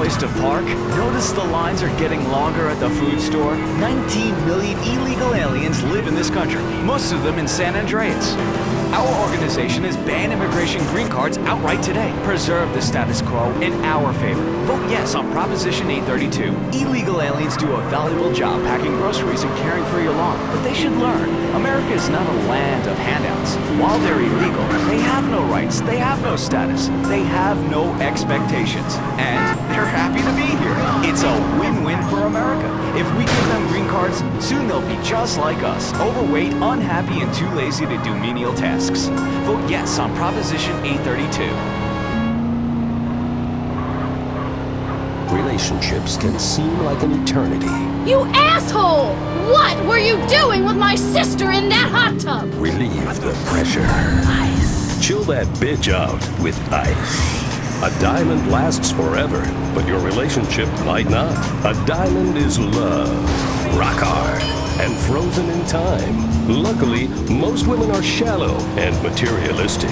place to park? Notice the lines are getting longer at the food store? 19 million illegal aliens live in this country, most of them in San Andreas. Our organization has banned immigration green cards outright today. Preserve the status quo in our favor. Vote yes on Proposition 832. Illegal aliens do a valuable job packing groceries and caring for your lawn, but they should learn America is not a land of handouts. While they're illegal, they have no rights, they have no status, they have no expectations, and they're happy to be here. It's a win-win for America. If we give them green cards, soon they'll be just like us, overweight, unhappy, and too lazy to do menial tasks. Vote yes on Proposition 832. Relationships can seem like an eternity. You asshole! What were you doing with my sister in that hot tub? Relieve the pressure. Ice. Chill that bitch out with ice. A diamond lasts forever, but your relationship might not. A diamond is love. Rock hard and frozen in time. Luckily, most women are shallow and materialistic.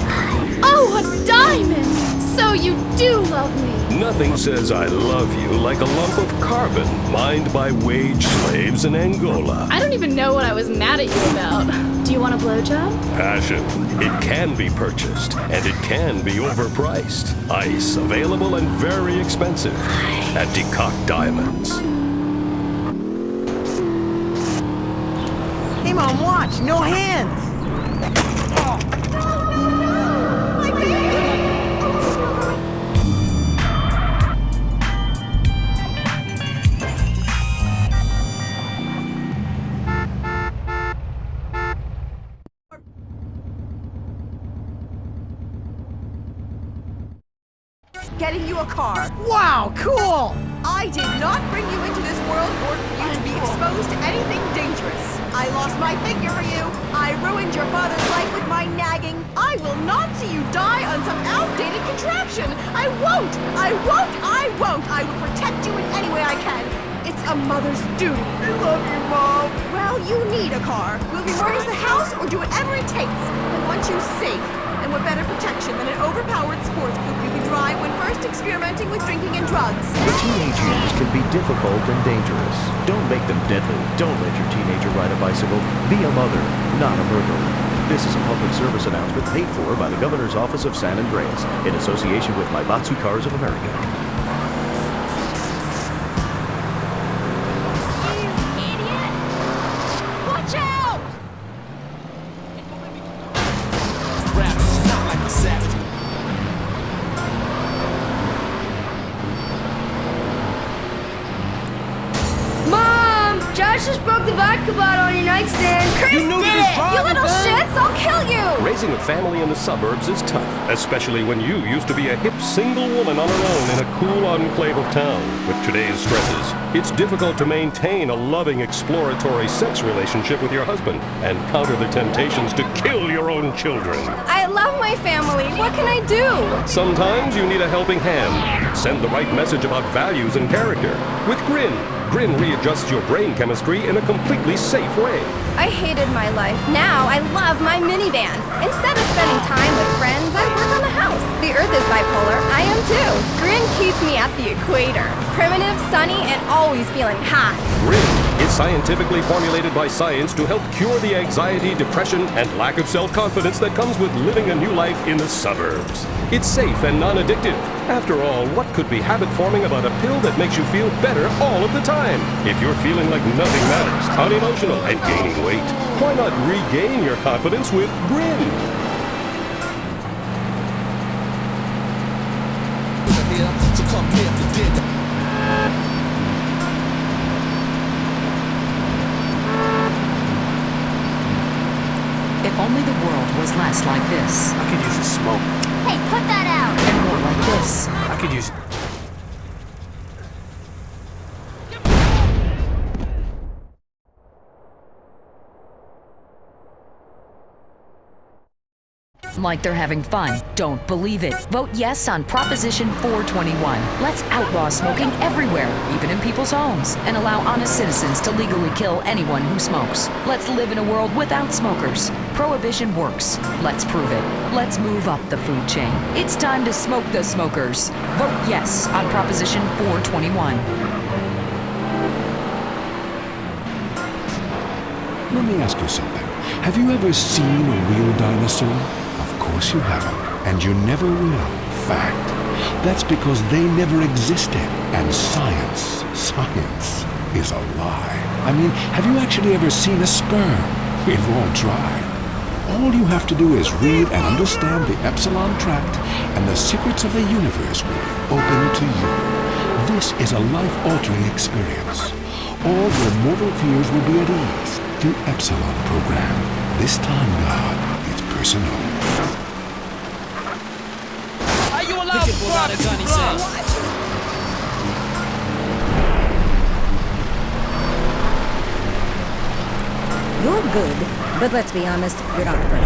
Oh, a diamond! So you do love me. Nothing says I love you like a lump of carbon mined by wage slaves in Angola. I don't even know what I was mad at you about. Do you want a blowjob? Passion. It can be purchased, and it can be overpriced. Ice, available and very expensive at Decock Diamonds. Hey, Mom, watch! No hands! My baby! Getting you a car. Wow, cool! I did not bring you into this world or for you to be exposed to anything dangerous. I lost my figure for you. I ruined your father's life with my nagging. I will not see you die on some outdated contraption. I won't! I won't! I won't! I will protect you in any way I can. It's a mother's duty. I love you, Mom. Well, you need a car. We'll remortgage the house or do whatever it takes. I want you safe. And what better protection than an overpowered sports coupe you can drive when first experimenting with drinking and drugs? The teenage years can be difficult and dangerous. Don't make them deadly. Don't let your teenager ride a bicycle. Be a mother, not a murderer. This is a public service announcement paid for by the Governor's Office of San Andreas in association with Wang Cars of America. Josh just broke the vodka bottle on your nightstand. Chris did it! You little shits! I'll kill you! Raising a family in the suburbs is tough, especially when you used to be a hip single woman on her own in a cool enclave of town. With today's stresses, it's difficult to maintain a loving, exploratory sex relationship with your husband and counter the temptations to kill your own children. I love my family. What can I do? Sometimes you need a helping hand. Send the right message about values and character. With Grin. Grin readjusts your brain chemistry in a completely safe way. I hated my life. Now I love my minivan. Instead of spending time with friends, I work on the house. The Earth is bipolar. I am too. Grin keeps me at the equator. Primitive, sunny, and always feeling hot. Grin is scientifically formulated by science to help cure the anxiety, depression, and lack of self-confidence that comes with living a new life in the suburbs. It's safe and non-addictive. After all, what could be habit-forming about a pill that makes you feel better all of the time? If you're feeling like nothing matters, unemotional, and gaining weight, why not regain your confidence with Grin? If only the world was less like this. I could use a smoke. Hey, put that out! And more like this. I could use... like they're having fun. Don't believe it. Vote yes on Proposition 421. Let's outlaw smoking everywhere, even in people's homes, and allow honest citizens to legally kill anyone who smokes. Let's live in a world without smokers. Prohibition works. Let's prove it. Let's move up the food chain. It's time to smoke the smokers. Vote yes on Proposition 421. Let me ask you something. Have you ever seen a real dinosaur? Of course you haven't, and you never will. Fact. That's because they never existed. And science is a lie. I mean, have you actually ever seen a sperm? We've all tried. All you have to do is read and understand the Epsilon Tract, and the secrets of the universe will be open to you. This is a life-altering experience. All your mortal fears will be at ease through Epsilon program. This time, God, it's personal. Are you allowed to pull out a gun, he said? You're good, but let's be honest, you're not perfect.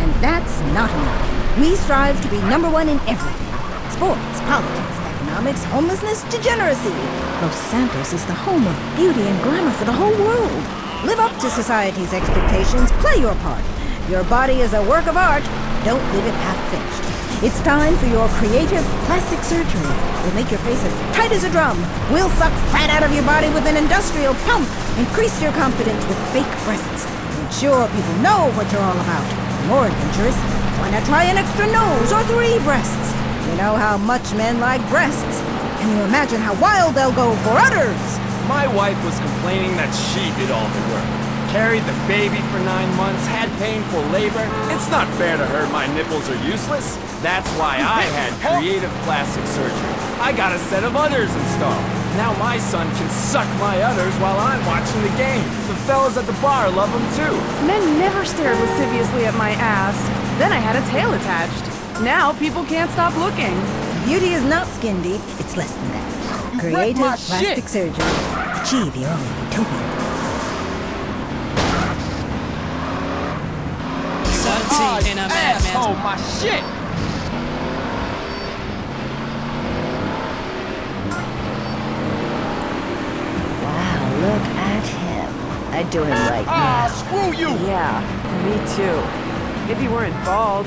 And that's not enough. We strive to be number one in everything. Sports, politics, economics, homelessness, degeneracy. Los Santos is the home of beauty and glamour for the whole world. Live up to society's expectations, play your part. Your body is a work of art. Don't leave it half-finished. It's time for your creative plastic surgery. We'll make your face as tight as a drum. We'll suck fat out of your body with an industrial pump. Increase your confidence with fake breasts. Ensure people know what you're all about. More adventurous, why not try an extra nose or 3 breasts? You know how much men like breasts. Can you imagine how wild they'll go for udders? My wife was complaining that she did all the work. Carried the baby for 9 months, had painful labor. It's not fair to her my nipples are useless. That's why I had creative plastic surgery. I got a set of udders installed. Now my son can suck my udders while I'm watching the game. The fellas at the bar love them too. Men never stared lasciviously at my ass. Then I had a tail attached. Now people can't stop looking. Beauty is not skin deep, it's less than that. Creative plastic surgery. Achieve your own utopia. 17 and a madman. Oh my shit! Wow, look at him. I'd do him right now. Screw you! Yeah, me too. If he weren't bald.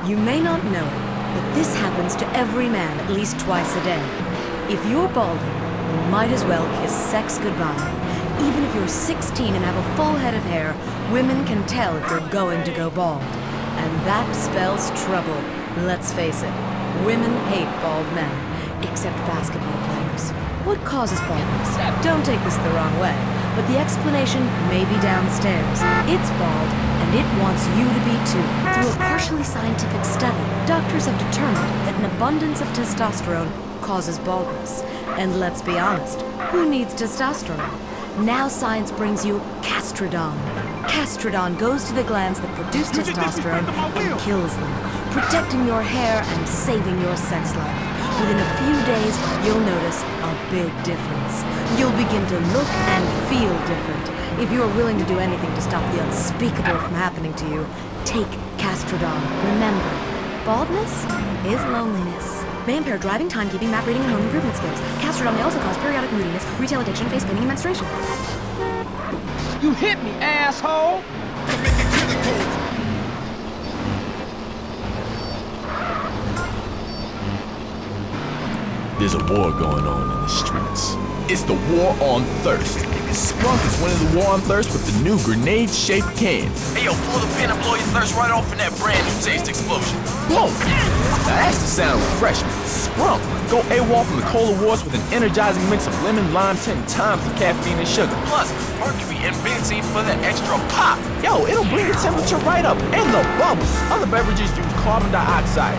You may not know it, but this happens to every man at least twice a day. If you're balding, you might as well kiss sex goodbye. Even if you're 16 and have a full head of hair, women can tell if you're going to go bald. And that spells trouble. Let's face it, women hate bald men, except basketball players. What causes baldness? Don't take this the wrong way, but the explanation may be downstairs. It's bald, and it wants you to be too. Through a partially scientific study, doctors have determined that an abundance of testosterone causes baldness. And let's be honest, who needs testosterone? Now science brings you Castrodon. Castrodon goes to the glands that produce testosterone and kills them, protecting your hair and saving your sex life. Within a few days, you'll notice a big difference. You'll begin to look and feel different. If you're willing to do anything to stop the unspeakable from happening to you, take Castrodon. Remember, baldness is loneliness. May impair driving, timekeeping, map reading, and home improvement skills. Castrodon may also cause periodic moodiness, retail addiction, face painting, and menstruation. You hit me, asshole! There's a war going on in the streets. It's the war on thirst. Sprunk is winning the war on thirst with the new grenade-shaped can. Hey yo, pull the pin and blow your thirst right off in that brand new taste explosion. Boom! Now that's the sound of refreshment. Sprunk. Go AWOL from the Cola Wars with an energizing mix of lemon, lime, 10 times the caffeine and sugar. Plus, mercury and benzene for that extra pop. Yo, it'll bring the temperature right up and the bubbles. Other beverages use carbon dioxide.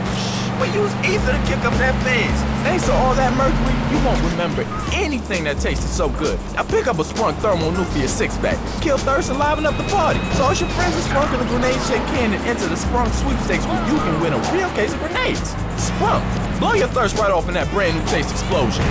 But use ether to kick up that phase. Thanks to all that mercury, you won't remember anything that tasted so good. Now pick up a Sprunk Thermonuclear 6-pack. Kill thirst and liven up the party. So as your friends are sprunking a grenade-shaped can and enter the Sprunk sweepstakes where you can win a real case of grenades. Sprunk. Blow your thirst right off in that brand new taste explosion.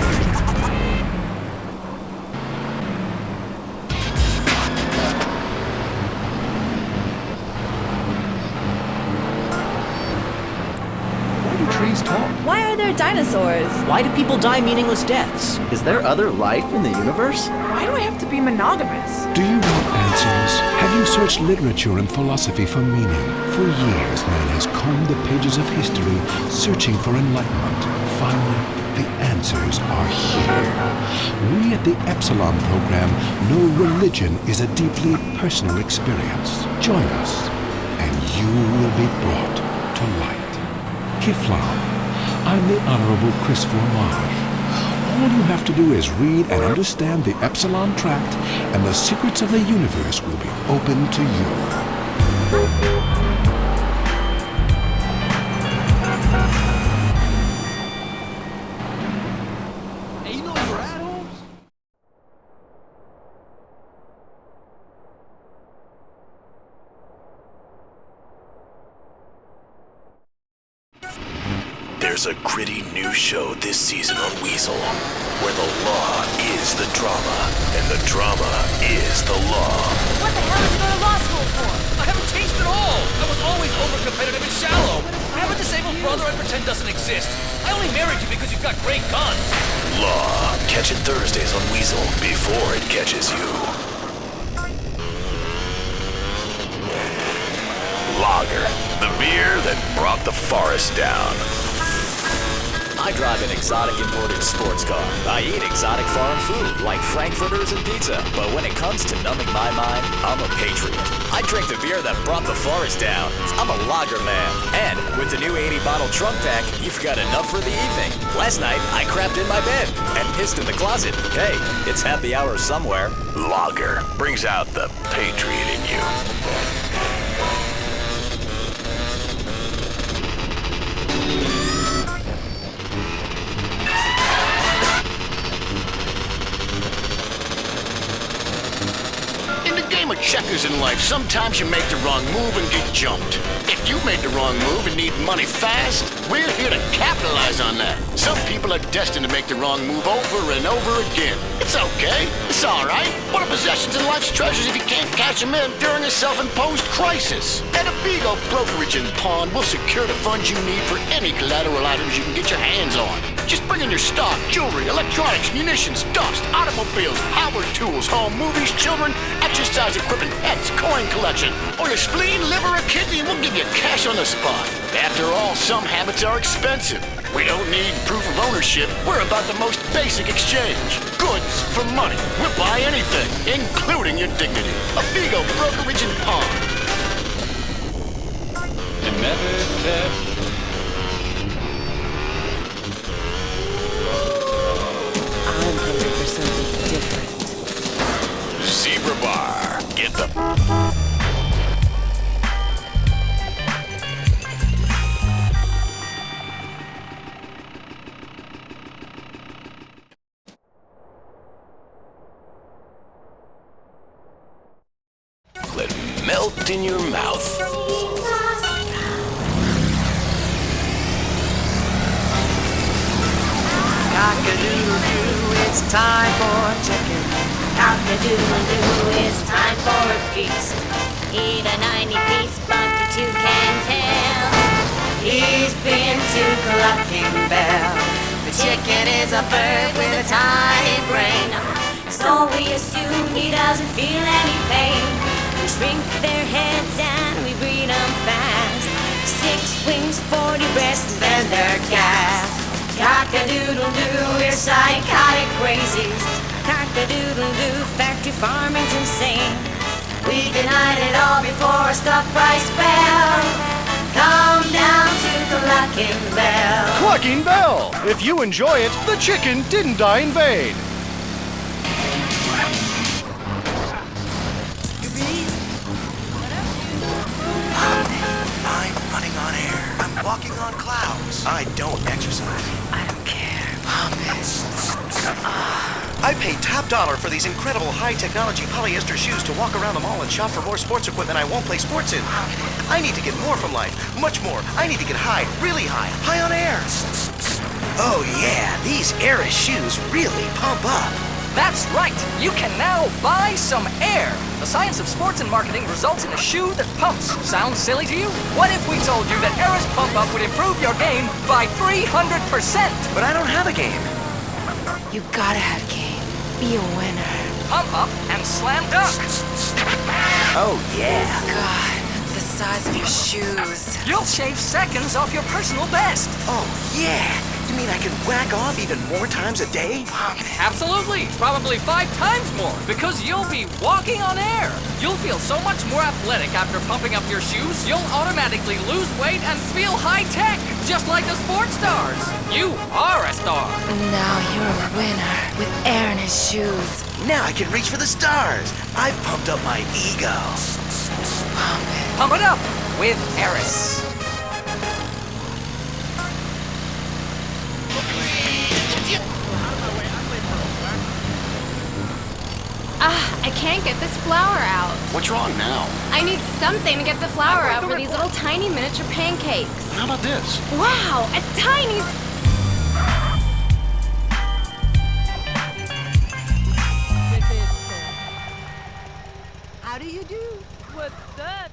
they're dinosaurs. Why do people die meaningless deaths? Is there other life in the universe? Why do I have to be monogamous? Do you want answers? Have you searched literature and philosophy for meaning? For years, man has combed the pages of history, searching for enlightenment. Finally, the answers are here. We at the Epsilon program know religion is a deeply personal experience. Join us, and you will be brought to light. Kiflam, I'm the Honorable Chris Formage. All you have to do is read and understand the Epsilon Tract, and the secrets of the universe will be open to you. There's a gritty new show this season on Weasel, where the law is the drama, and the drama is the law. What the hell did you go to law school for? I haven't changed at all! I was always over-competitive and shallow. I have a disabled brother I pretend doesn't exist. I only married you because you've got great guns. Law. Catch it Thursdays on Weasel before it catches you. Lager, the beer that brought the forest down. I drive an exotic imported sports car. I eat exotic foreign food, like frankfurters and pizza. But when it comes to numbing my mind, I'm a patriot. I drink the beer that brought the forest down. I'm a lager man. And with the new 80-bottle trunk pack, you've got enough for the evening. Last night, I crapped in my bed and pissed in the closet. Hey, it's happy hour somewhere. Lager brings out the patriot in you. Checkers in life, sometimes you make the wrong move and get jumped. If you made the wrong move and need money fast, we're here to capitalize on that. Some people are destined to make the wrong move over and over again. It's okay. It's all right. What are possessions and life's treasures if you can't cash them in during a self-imposed crisis? At Abigo Brokerage and Pawn, we'll secure the funds you need for any collateral items you can get your hands on. Just bring in your stock, jewelry, electronics, munitions, dust, automobiles, power tools, home movies, children, exercise equipment, pets, coin collection, or your spleen, liver, or kidney, and we'll give you cash on the spot. After all, some habits are expensive. We don't need proof of ownership. We're about the most basic exchange. Goods for money. We'll buy anything, including your dignity. Abigo Brokerage and Pawn. I'm hungry for something different. Zebra Bar. Get the... Let it melt in your mouth. Cock-a-doodle-doo, it's time for chicken. Cock-a-doodle-doo, it's time for a feast. Eat a 90-piece bucket, you can tell. He's been to Clucking Bell. The chicken is a bird with a tiny brain. So we assume he doesn't feel any pain. We shrink their heads and we breed them fast. 6 wings, 40 breasts, and then they're gassed. Cock-a-doodle-doo, we're psychotic crazies. Cock-a-doodle-doo, factory farming's insane. We denied it all before our stock price fell. Come down to Clucking Bell. Clucking Bell! If you enjoy it, the chicken didn't die in vain. I'm running on air. I'm walking on clouds. I don't exercise. I don't care. I paid top dollar for these incredible high-technology polyester shoes to walk around the mall and shop for more sports equipment I won't play sports in. I need to get more from life. Much more. I need to get high, really high. High on air. Oh yeah, these Air shoes really pump up. That's right! You can now buy some air! The science of sports and marketing results in a shoe that pumps. Sounds silly to you? What if we told you that Air's Pump Up would improve your game by 300%? But I don't have a game. You gotta have game. Be a winner. Pump Up and Slam Dunk! Oh, yeah. God, the size of your shoes. You'll shave seconds off your personal best! Oh, yeah. You mean I can whack off even more times a day? Absolutely! Probably 5 times more, because you'll be walking on air! You'll feel so much more athletic after pumping up your shoes, you'll automatically lose weight and feel high-tech, just like the sports stars! You are a star! Now you're a winner, with air in his shoes. Now I can reach for the stars! I've pumped up my ego. Pump it. Pump it up with Eris. I can't get this flour out. What's wrong now? I need something to get the flour out for these little tiny miniature pancakes. How about this? Wow, a tiny... How do you do? What's up?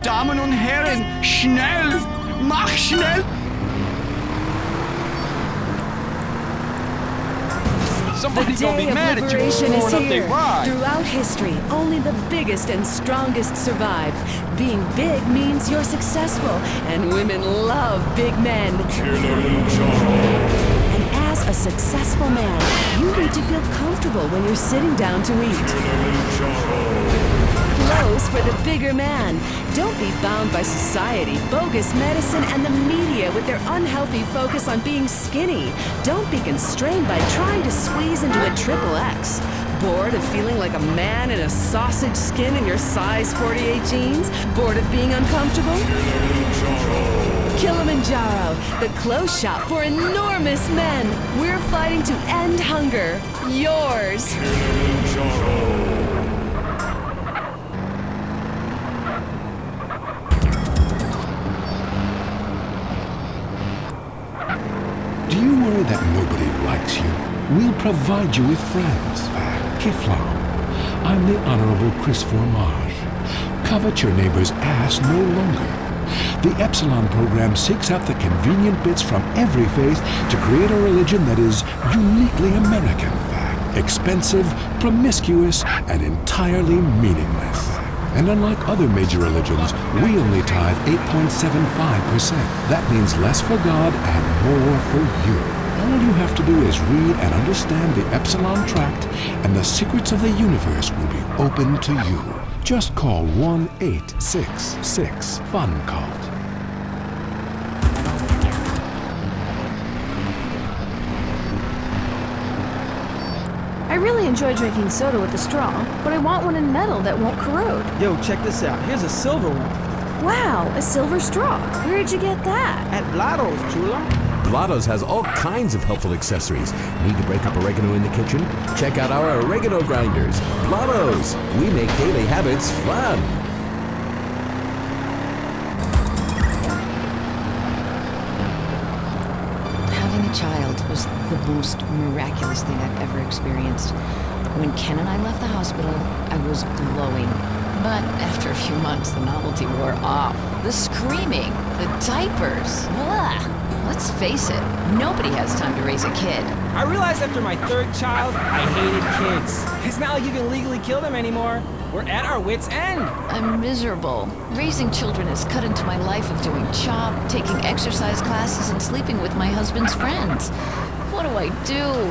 Damen und Herren, schnell! Mach schnell! The day of liberation is here. Throughout history, only the biggest and strongest survive. Being big means you're successful, and women love big men. And as As a successful man, you need to feel comfortable when you're sitting down to eat. Clothes for the bigger man. Don't be bound by society, bogus medicine, and the media with their unhealthy focus on being skinny. Don't be constrained by trying to squeeze into a XXX. Bored of feeling like a man in a sausage skin in your size 48 jeans? Bored of being uncomfortable? Kilimanjaro, the clothes shop for enormous men. We're fighting to end hunger. Yours. Do you worry that nobody likes you? We'll provide you with friends. Kiflau. I'm the Honorable Chris Formage. Covet your neighbor's ass no longer. The Epsilon program seeks out the convenient bits from every faith to create a religion that is uniquely American. Expensive, promiscuous, and entirely meaningless. And unlike other major religions, we only tithe 8.75%. That means less for God and more for you. All you have to do is read and understand the Epsilon Tract, and the secrets of the universe will be open to you. Just call 1-866-FUN-CULT. I really enjoy drinking soda with a straw, but I want one in metal that won't corrode. Yo, check this out. Here's a silver one. Wow, a silver straw. Where'd you get that? At Blotto's, Chula. Blotto's has all kinds of helpful accessories. Need to break up oregano in the kitchen? Check out our oregano grinders. Blotto's. We make daily habits fun. Having a child was the most miraculous thing I've ever experienced. When Ken and I left the hospital, I was glowing. But after a few months, the novelty wore off. The screaming, the diapers, blah. Let's face it, nobody has time to raise a kid. I realized after my third child, I hated kids. It's not like you can legally kill them anymore. We're at our wits' end. I'm miserable. Raising children has cut into my life of doing chop, taking exercise classes, and sleeping with my husband's friends. What do I do?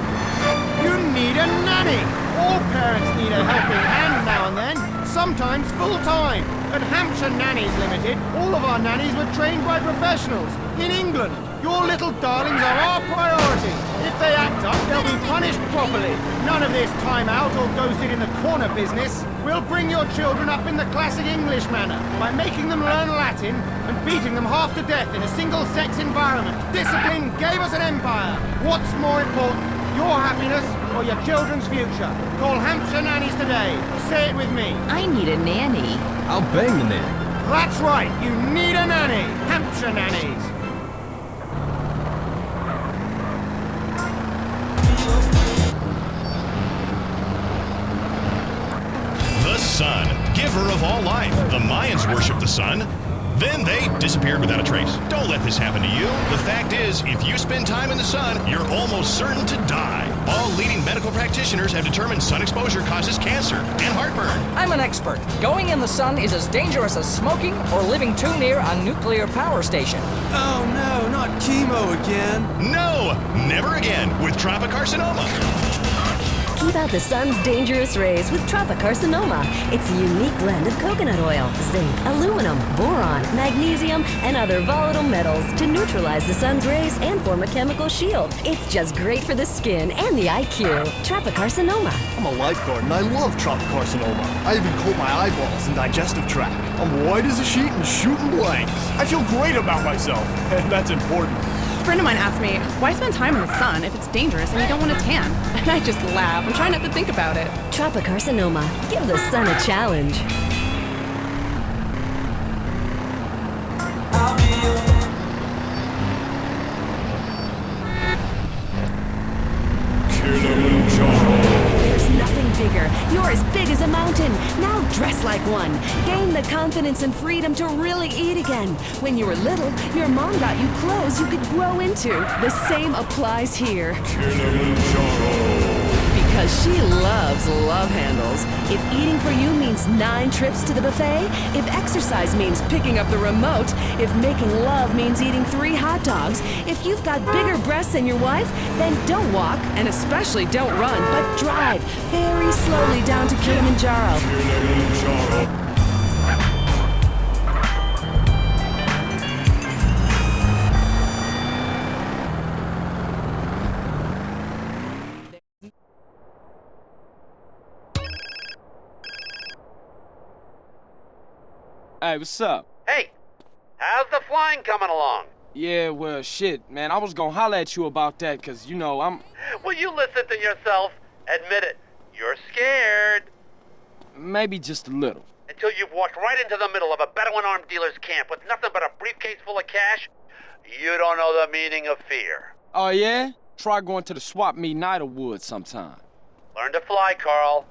You need a nanny. All parents need a helping hand now and then, sometimes full-time. At Hampshire Nannies Limited, all of our nannies were trained by professionals in England. Your little darlings are our priority. If they act up, they'll be punished properly. None of this time out or go sit in the corner business. We'll bring your children up in the classic English manner by making them learn Latin and beating them half to death in a single-sex environment. Discipline gave us an empire. What's more important, your happiness or your children's future? Call Hampshire Nannies today. Say it with me. I need a nanny. I'll bang the nanny. That's right, you need a nanny. Hampshire Nannies. The sun, giver of all life. The Mayans worshiped the sun. Then they disappeared without a trace. Don't let this happen to you. The fact is, if you spend time in the sun, you're almost certain to die. All leading medical practitioners have determined sun exposure causes cancer and heartburn. I'm an expert. Going in the sun is as dangerous as smoking or living too near a nuclear power station. Oh no, not chemo again. No, never again with tropicarcinoma. Keep out the sun's dangerous rays with tropicarcinoma. It's a unique blend of coconut oil, zinc, aluminum, boron, magnesium, and other volatile metals to neutralize the sun's rays and form a chemical shield. It's just great for the skin and the IQ. Tropicarcinoma. I'm a lifeguard and I love tropicarcinoma. I even coat my eyeballs and digestive tract. I'm white as a sheet and shooting blanks. I feel great about myself, and that's important. A friend of mine asked me, why spend time in the sun if it's dangerous and you don't want to tan? And I just laugh and try not to think about it. Tropicarcinoma. Give the sun a challenge. There's nothing bigger. You're as big as a mountain. Now dress like one. Gain the confidence and freedom to really eat again. When you were little, your mom got you clothes you could grow into. The same applies here. Because she loves love handles. If eating for you means 9 trips to the buffet, if exercise means picking up the remote, if making love means eating 3 hot dogs, if you've got bigger breasts than your wife, then don't walk, and especially don't run, but drive very slowly down to Kilimanjaro. Hey, what's up? Hey, how's the flying coming along? Yeah, well, shit, man, I was gonna holler at you about that, cause, you know, Will you listen to yourself? Admit it. You're scared. Maybe just a little. Until you've walked right into the middle of a Bedouin armed dealer's camp with nothing but a briefcase full of cash, you don't know the meaning of fear. Oh, yeah? Try going to the swap meet in Idlewood sometime. Learn to fly, Carl.